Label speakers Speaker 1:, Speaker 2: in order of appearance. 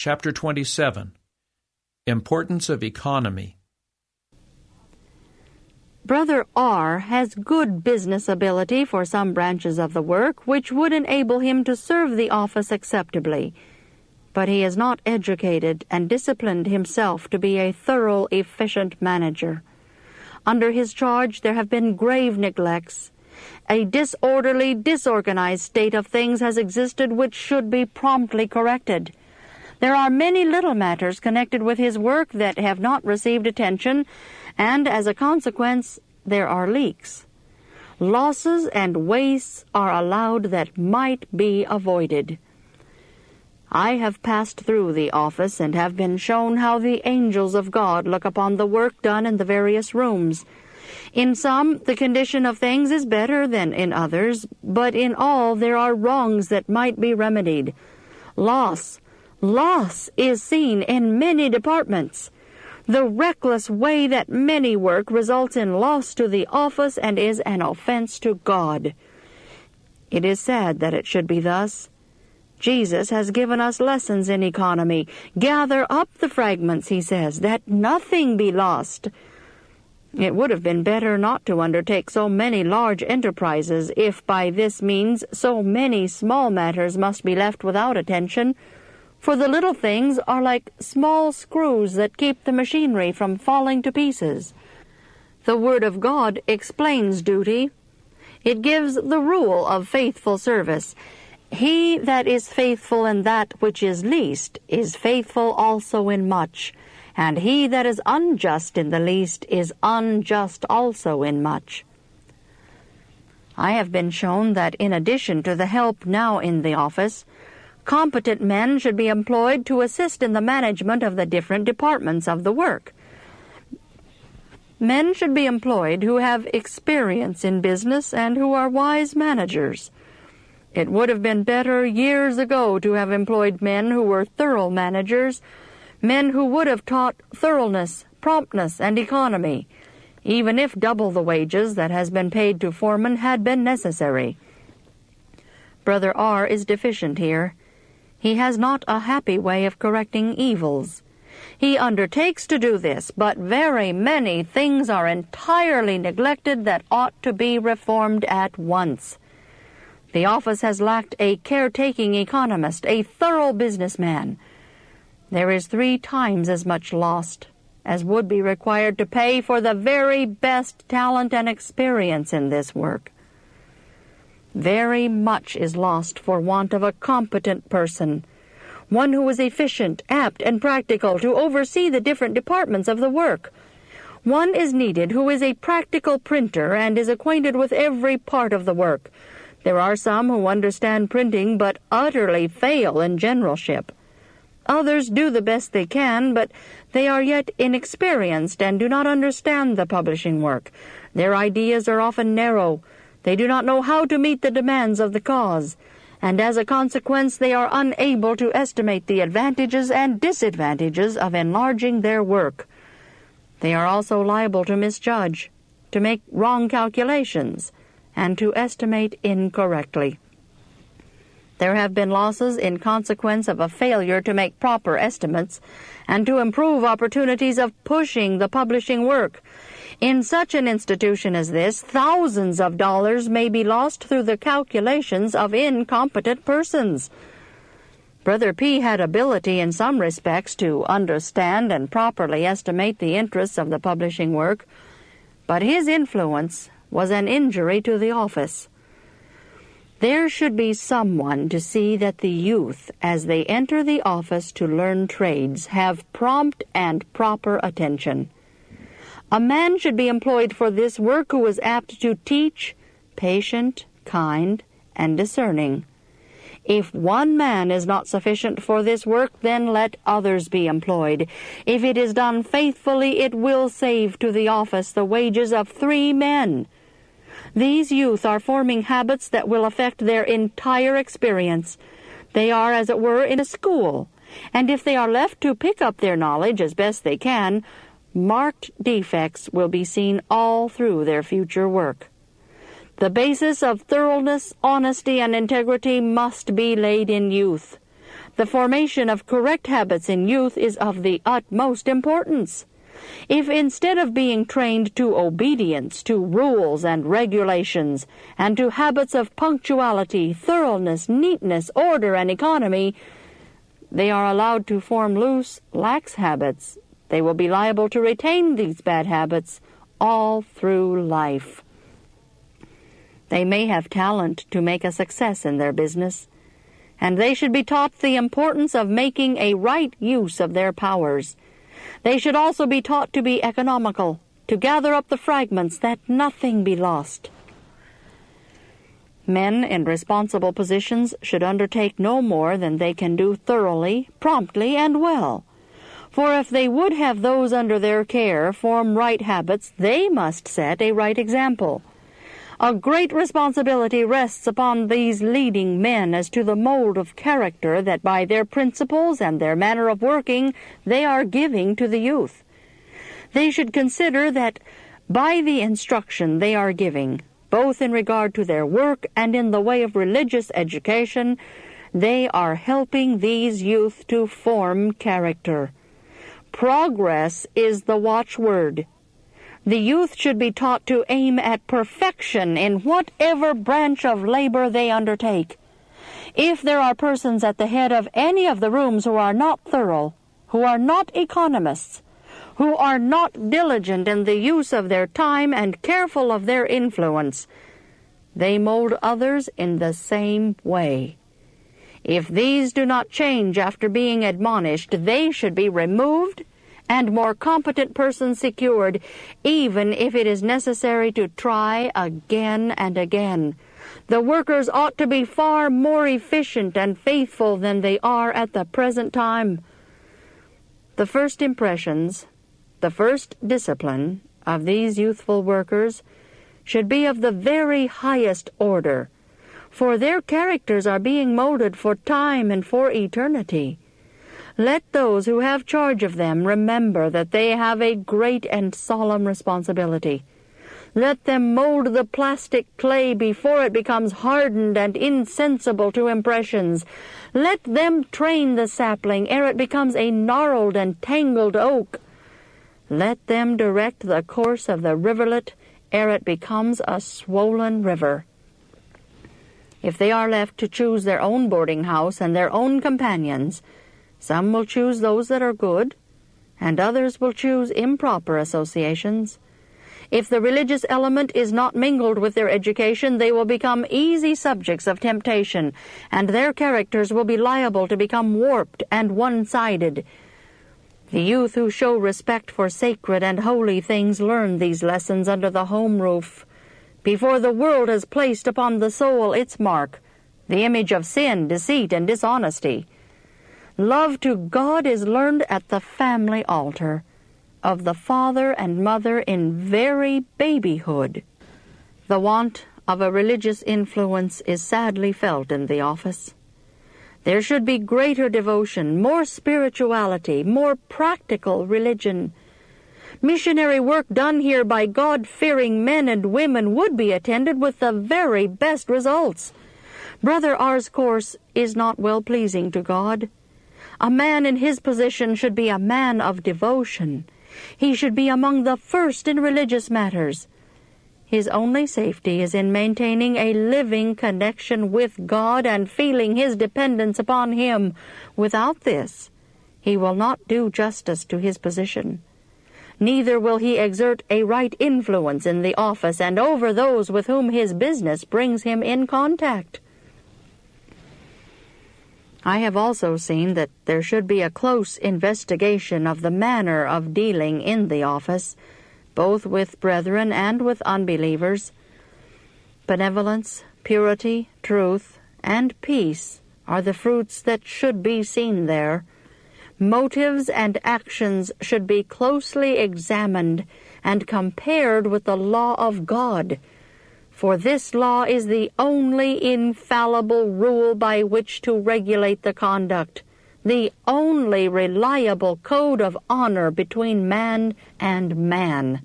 Speaker 1: Chapter 27. Importance of Economy.
Speaker 2: Brother R. has good business ability for some branches of the work which would enable him to serve the office acceptably, but he is not educated and disciplined himself to be a thorough, efficient manager. Under his charge there have been grave neglects. A disorderly, disorganized state of things has existed which should be promptly corrected. There are many little matters connected with his work that have not received attention, and as a consequence, there are leaks. Losses and wastes are allowed that might be avoided. I have passed through the office and have been shown how the angels of God look upon the work done in the various rooms. In some, the condition of things is better than in others, but in all there are wrongs that might be remedied. Loss is seen in many departments. The reckless way that many work results in loss to the office and is an offense to God. It is sad that it should be thus. Jesus has given us lessons in economy. Gather up the fragments, he says, that nothing be lost. It would have been better not to undertake so many large enterprises if by this means so many small matters must be left without attention, for the little things are like small screws that keep the machinery from falling to pieces. The Word of God explains duty. It gives the rule of faithful service. He that is faithful in that which is least is faithful also in much, and he that is unjust in the least is unjust also in much. I have been shown that in addition to the help now in the office, competent men should be employed to assist in the management of the different departments of the work. Men should be employed who have experience in business and who are wise managers. It would have been better years ago to have employed men who were thorough managers, men who would have taught thoroughness, promptness, and economy, even if double the wages that has been paid to foremen had been necessary. Brother R. is deficient here. He has not a happy way of correcting evils. He undertakes to do this, but very many things are entirely neglected that ought to be reformed at once. The office has lacked a caretaking economist, a thorough businessman. There is 3 times as much lost as would be required to pay for the very best talent and experience in this work. Very much is lost for want of a competent person, one who is efficient, apt, and practical to oversee the different departments of the work. One is needed who is a practical printer and is acquainted with every part of the work. There are some who understand printing but utterly fail in generalship. Others do the best they can, but they are yet inexperienced and do not understand the publishing work. Their ideas are often narrow. They do not know how to meet the demands of the cause, and as a consequence they are unable to estimate the advantages and disadvantages of enlarging their work. They are also liable to misjudge, to make wrong calculations, and to estimate incorrectly. There have been losses in consequence of a failure to make proper estimates and to improve opportunities of pushing the publishing work. In such an institution as this, thousands of dollars may be lost through the calculations of incompetent persons. Brother P. had ability in some respects to understand and properly estimate the interests of the publishing work, but his influence was an injury to the office. There should be someone to see that the youth, as they enter the office to learn trades, have prompt and proper attention. A man should be employed for this work who is apt to teach, patient, kind, and discerning. If one man is not sufficient for this work, then let others be employed. If it is done faithfully, it will save to the office the wages of 3 men. These youth are forming habits that will affect their entire experience. They are, as it were, in a school, and if they are left to pick up their knowledge as best they can, marked defects will be seen all through their future work. The basis of thoroughness, honesty, and integrity must be laid in youth. The formation of correct habits in youth is of the utmost importance. If instead of being trained to obedience to rules and regulations, and to habits of punctuality, thoroughness, neatness, order, and economy, they are allowed to form loose, lax habits, they will be liable to retain these bad habits all through life. They may have talent to make a success in their business, and they should be taught the importance of making a right use of their powers. They should also be taught to be economical, to gather up the fragments, that nothing be lost. Men in responsible positions should undertake no more than they can do thoroughly, promptly, and well. For if they would have those under their care form right habits, they must set a right example. A great responsibility rests upon these leading men as to the mold of character that by their principles and their manner of working they are giving to the youth. They should consider that by the instruction they are giving, both in regard to their work and in the way of religious education, they are helping these youth to form character. Progress is the watchword. The youth should be taught to aim at perfection in whatever branch of labor they undertake. If there are persons at the head of any of the rooms who are not thorough, who are not economists, who are not diligent in the use of their time and careful of their influence, they mold others in the same way. If these do not change after being admonished, they should be removed and more competent persons secured, even if it is necessary to try again and again. The workers ought to be far more efficient and faithful than they are at the present time. The first impressions, the first discipline of these youthful workers should be of the very highest order, for their characters are being molded for time and for eternity. Let those who have charge of them remember that they have a great and solemn responsibility. Let them mold the plastic clay before it becomes hardened and insensible to impressions. Let them train the sapling ere it becomes a gnarled and tangled oak. Let them direct the course of the rivulet ere it becomes a swollen river. If they are left to choose their own boarding house and their own companions, some will choose those that are good, and others will choose improper associations. If the religious element is not mingled with their education, they will become easy subjects of temptation, and their characters will be liable to become warped and one-sided. The youth who show respect for sacred and holy things learn these lessons under the home roof, before the world has placed upon the soul its mark, the image of sin, deceit, and dishonesty. Love to God is learned at the family altar, of the father and mother in very babyhood. The want of a religious influence is sadly felt in the office. There should be greater devotion, more spirituality, more practical religion. Missionary work done here by God-fearing men and women would be attended with the very best results. Brother R.'s course is not well-pleasing to God. A man in his position should be a man of devotion. He should be among the first in religious matters. His only safety is in maintaining a living connection with God and feeling his dependence upon Him. Without this, he will not do justice to his position. Neither will he exert a right influence in the office and over those with whom his business brings him in contact. I have also seen that there should be a close investigation of the manner of dealing in the office, both with brethren and with unbelievers. Benevolence, purity, truth, and peace are the fruits that should be seen there. Motives and actions should be closely examined and compared with the law of God, for this law is the only infallible rule by which to regulate the conduct, the only reliable code of honor between man and man.